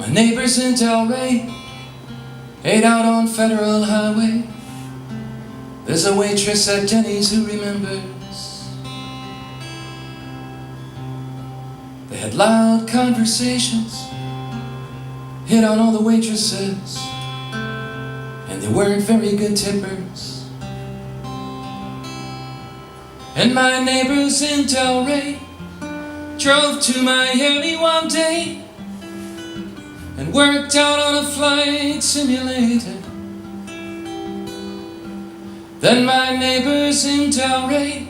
My neighbors in Delray, 8 out on Federal Highway. There's a waitress at Denny's who remembers. They had loud conversations, hit on all the waitresses, and they weren't very good tippers. And my neighbors in Delray drove to Miami one day and worked out on a flight simulator. Then my neighbors in Delray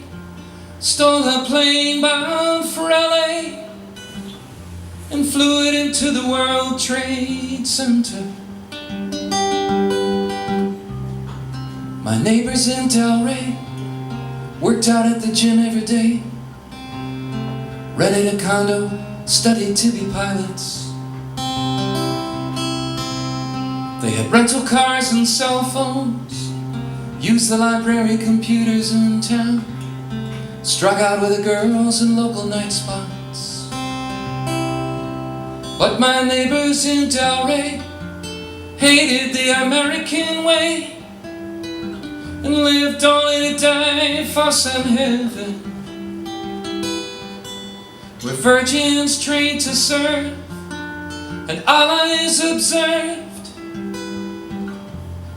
stole a plane bound for LA and flew it into the World Trade Center. My neighbors in Delray worked out at the gym every day, rented a condo, studied to be pilots. They had rental cars and cell phones, used the library computers in town, struck out with the girls in local night spots. But my neighbors in Delray hated the American way and lived only to die for some heaven, where virgins trained to serve and allies observed,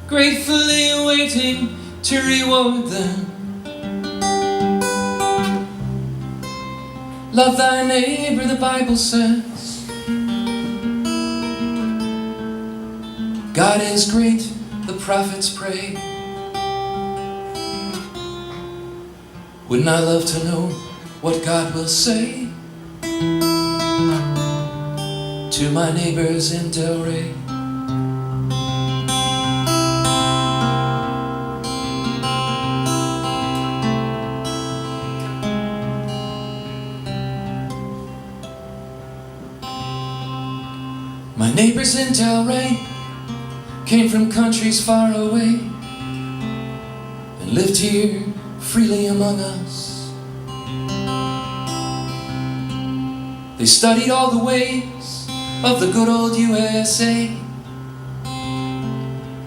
gratefully waiting to reward them. Love thy neighbor, the Bible says. God is great, the prophets pray. Wouldn't I love to know what God will say to my neighbors in Delray? My neighbors in Delray came from countries far away and lived here freely among us. They studied all the ways of the good old USA,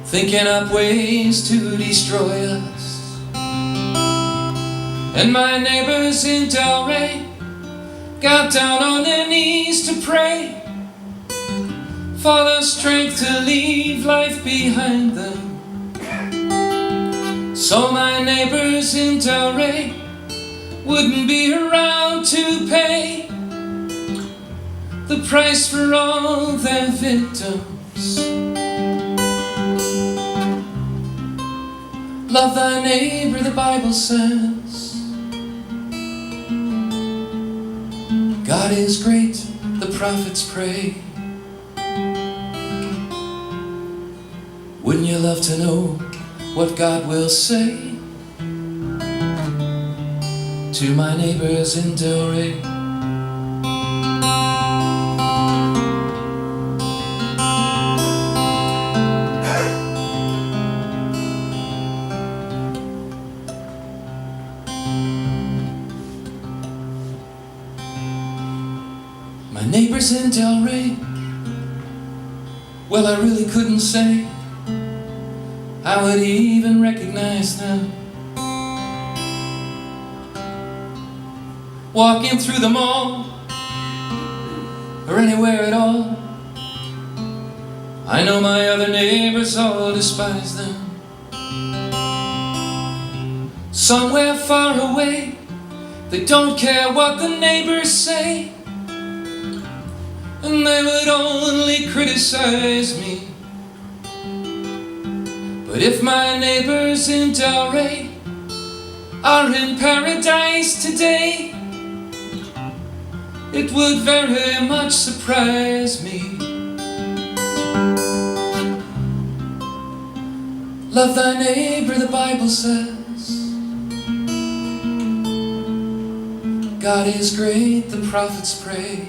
thinking up ways to destroy us. And my neighbors in Delray got down on their knees to pray for the strength to leave life behind them. So my neighbors in Delray wouldn't be around to pay the price for all their victims. Love thy neighbor, the Bible says. God is great, the prophets pray. Wouldn't you love to know what God will say to my neighbors in Delray? My neighbors in Delray, well, I really couldn't say I would even recognize them. Walking through the mall or anywhere at all, I know my other neighbors all despise them. Somewhere far away, they don't care what the neighbors say, and they would only criticize me. But if my neighbors in Delray are in paradise today, it would very much surprise me. Love thy neighbor, the Bible says. God is great, the prophets pray.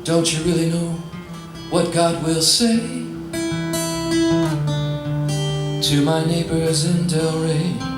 Don't you really know what God will say to my neighbors in Delray?